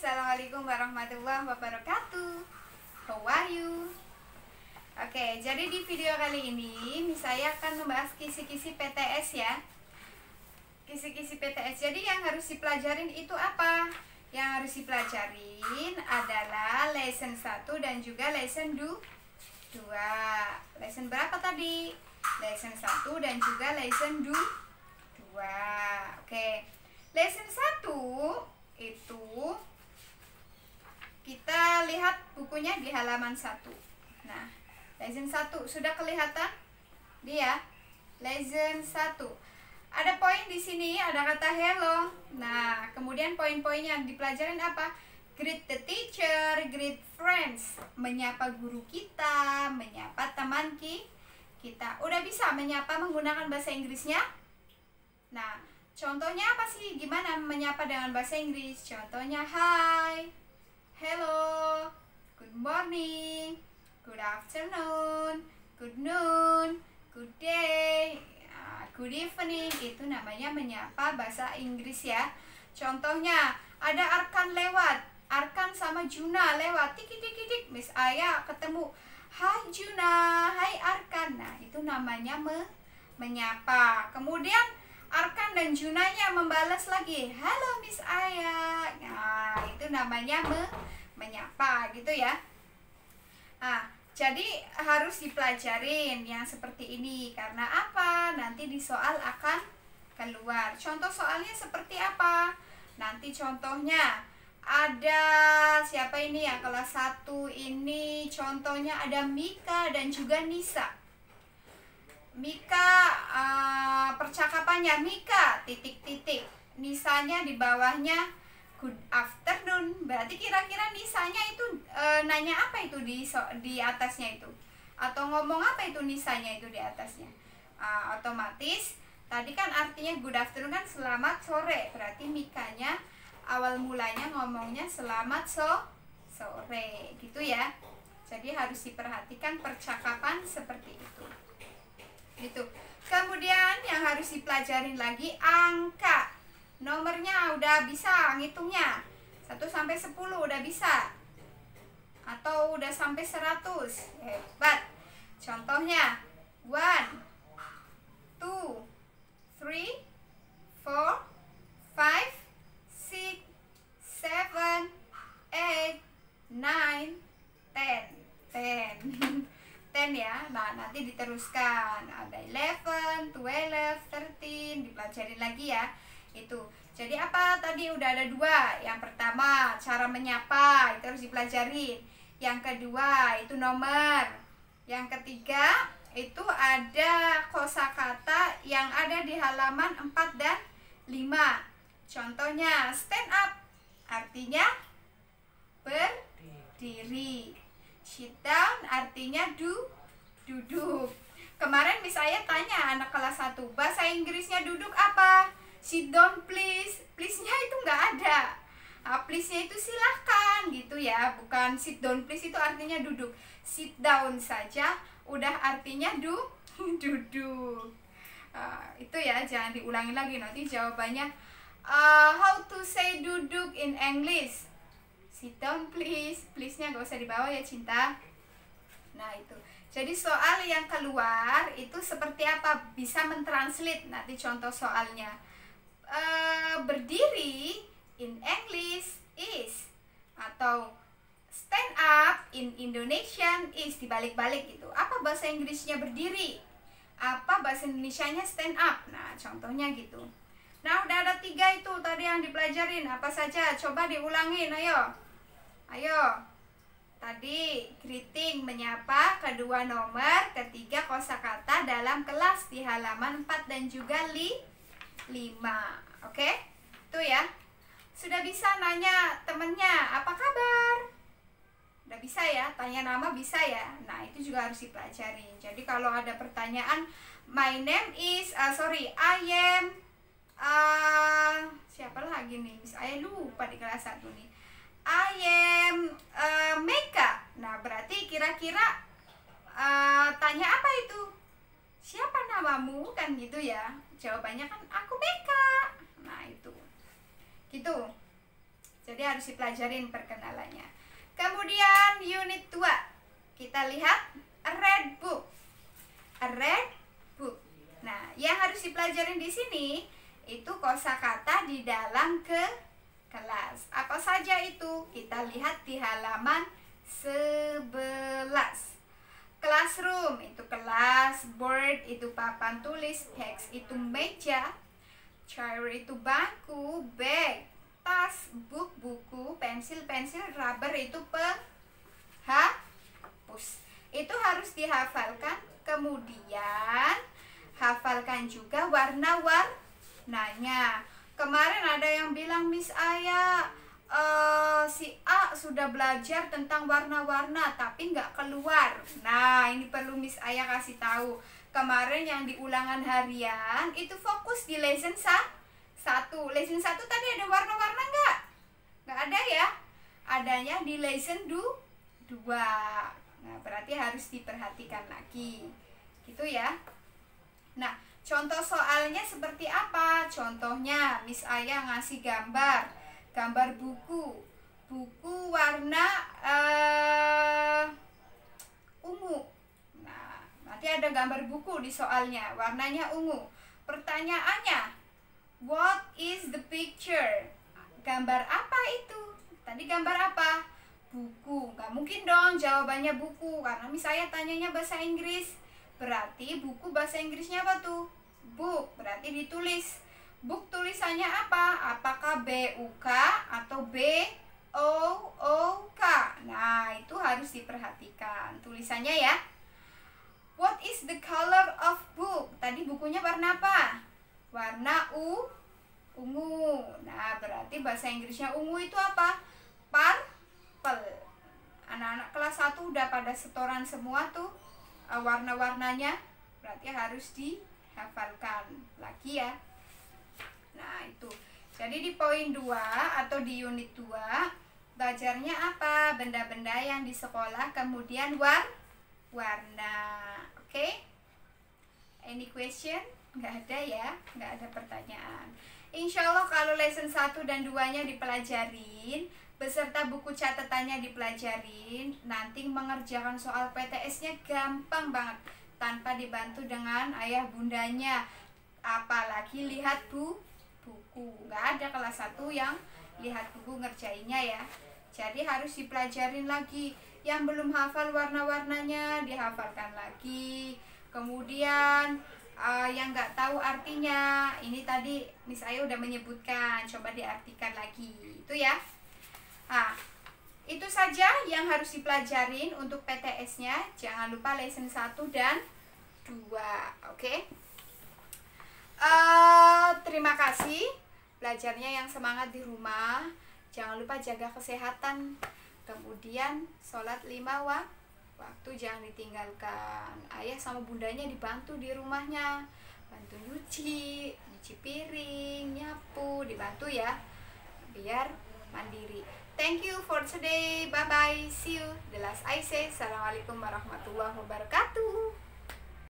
Assalamualaikum warahmatullahi wabarakatuh. How are you? Oke, jadi di video kali ini saya akan membahas kisi-kisi PTS ya. Kisi-kisi PTS. Jadi yang harus dipelajarin itu apa? Yang harus dipelajarin adalah lesson 1 dan juga lesson 2. Lesson berapa tadi? Lesson 1 dan juga lesson 2. Oke. Lesson 1 itu kita lihat bukunya di halaman 1. Nah, lesson 1 sudah kelihatan? Dia lesson 1. Ada poin di sini, ada kata hello. Nah, kemudian poin-poinnya yang dipelajarin apa? Greet the teacher, greet friends. Menyapa guru kita, menyapa teman kita. Udah bisa menyapa menggunakan bahasa Inggrisnya? Nah, contohnya apa sih? Gimana menyapa dengan bahasa Inggris? Contohnya hi, hello, good morning, good afternoon, good noon, good day, good evening. Itu namanya menyapa bahasa Inggris ya. Contohnya ada Arkan lewat, Arkan sama Juna lewat, tik. Miss Aya ketemu, hai Juna, hai Arkan. Nah, itu namanya menyapa. Kemudian Arkan dan Junanya membalas lagi, halo Miss Aya. Nah, itu namanya menyapa gitu ya. Nah, jadi harus dipelajarin yang seperti ini. Karena apa? Nanti di soal akan keluar. Contoh soalnya seperti apa? Nanti contohnya ada siapa ini ya? Kelas 1 ini contohnya ada Mika dan juga Nisa. Mika, percakapannya Mika, titik. Nisanya di bawahnya good afternoon. Berarti kira-kira Nisanya itu nanya apa itu di atasnya itu? Atau ngomong apa itu Nisanya itu di atasnya? Otomatis tadi kan artinya good afternoon kan selamat sore. Berarti Mikanya awal mulanya ngomongnya selamat sore gitu ya. Jadi harus diperhatikan percakapan seperti itu. Gitu. Kemudian yang harus dipelajarin lagi angka. Nomornya udah bisa ngitungnya. 1 sampai 10 udah bisa. Atau udah sampai 100. Hebat. Contohnya 1 2 3 4 5 6 7 8 9 10 10 ya. Nah, nanti diteruskan ada 11, 12, 13, dipelajarin lagi ya. Itu. Jadi apa? Tadi udah ada 2. Yang pertama, cara menyapa, itu harus dipelajarin. Yang kedua, itu nomor. Yang ketiga, itu ada kosakata yang ada di halaman 4 dan 5. Contohnya, stand up artinya berdiri. Sit down artinya duduk. Kemarin Miss Aya tanya anak kelas 1, bahasa Inggrisnya duduk apa? Sit down please. Please-nya itu nggak ada. Please-nya itu silahkan gitu ya. Bukan sit down please itu artinya duduk. Sit down saja udah artinya duduk. Itu ya, jangan diulangi lagi nanti jawabannya. How to say duduk in English? Sit down please. Please-nya gak usah dibawa ya cinta. Nah itu. Jadi soal yang keluar itu seperti apa? Bisa mentranslate nanti contoh soalnya. Berdiri in English is. Atau stand up in Indonesian is. Dibalik-balik gitu. Apa bahasa Inggrisnya berdiri? Apa bahasa Indonesianya stand up? Nah contohnya gitu. Nah udah ada 3 itu tadi yang dipelajarin. Apa saja? Coba diulangin ayo. Tadi greeting menyapa, kedua nomor, ketiga kosakata dalam kelas di halaman 4 dan juga 5. Oke? Itu ya. Sudah bisa nanya temennya, apa kabar? Udah bisa ya, tanya nama bisa ya. Nah, itu juga harus dipelajari. Jadi kalau ada pertanyaan, my name is I am siapa lagi nih? Saya lupa di kelas 1 nih. I am Meka. Nah, berarti kira-kira tanya apa itu? Siapa namamu? Kan gitu ya. Jawabannya kan aku Meka. Nah, itu. Gitu. Jadi harus dipelajarin perkenalannya. Kemudian unit 2. Kita lihat a red book. A red book. Nah, yang harus dipelajarin di sini itu kosakata di dalam kelas. Apa saja itu? Kita lihat di halaman 11. Classroom itu kelas, board itu papan tulis, desk itu meja, chair itu bangku, bag, tas, book buku, pensil rubber itu penghapus. Itu harus dihafalkan. Kemudian hafalkan juga warna-warnanya. Kemarin ada yang bilang, Miss Aya, si A sudah belajar tentang warna-warna tapi nggak keluar. Nah, ini perlu Miss Aya kasih tahu. Kemarin yang di ulangan harian itu fokus di lesson 1. Lesson 1 tadi ada warna-warna nggak? Nggak ada ya? Adanya di lesson 2. Nah, berarti harus diperhatikan lagi. Gitu ya. Nah, contoh soalnya seperti apa? Contohnya Miss Aya ngasih gambar buku warna ungu. Nah, nanti ada gambar buku di soalnya, warnanya ungu. Pertanyaannya, what is the picture? Gambar apa itu? Tadi gambar apa? Buku. Gak mungkin dong jawabannya buku, karena misalnya tanyanya bahasa Inggris. Berarti buku bahasa Inggrisnya apa tuh? Book. Berarti ditulis. Book tulisannya apa? Apakah B-U-K atau B-O-O-K? Nah, itu harus diperhatikan tulisannya ya. What is the color of book? Tadi bukunya warna apa? Warna ungu. Nah, berarti bahasa Inggrisnya ungu itu apa? Purple. Anak-anak kelas 1 udah pada setoran semua tuh warna-warnanya. Berarti harus dihafalkan lagi ya. Nah, itu. Jadi di poin 2 atau di unit 2 belajarnya apa? Benda-benda yang di sekolah, kemudian warna. Oke? Any question? Nggak ada ya? Nggak ada pertanyaan. Insya Allah kalau lesson 1 dan 2-nya dipelajarin beserta buku catatannya dipelajarin, nanti mengerjakan soal PTS-nya gampang banget tanpa dibantu dengan ayah bundanya. Apalagi lihat buku. Nggak ada kelas 1 yang lihat buku ngerjainnya ya. Jadi harus dipelajarin lagi. Yang belum hafal warna-warnanya dihafalkan lagi. Kemudian yang nggak tahu artinya, ini tadi Miss Aya udah menyebutkan, coba diartikan lagi. Itu ya. Nah, itu saja yang harus dipelajarin untuk PTS-nya. Jangan lupa lesson 1 dan 2. Oke? Terima kasih belajarnya yang semangat di rumah. Jangan lupa jaga kesehatan. Kemudian sholat 5 waktu jangan ditinggalkan. Ayah sama bundanya dibantu di rumahnya, bantu nyuci piring, nyapu, dibantu ya biar mandiri. Thank you for today. Bye bye. See you. The last I say. Assalamualaikum warahmatullahi wabarakatuh.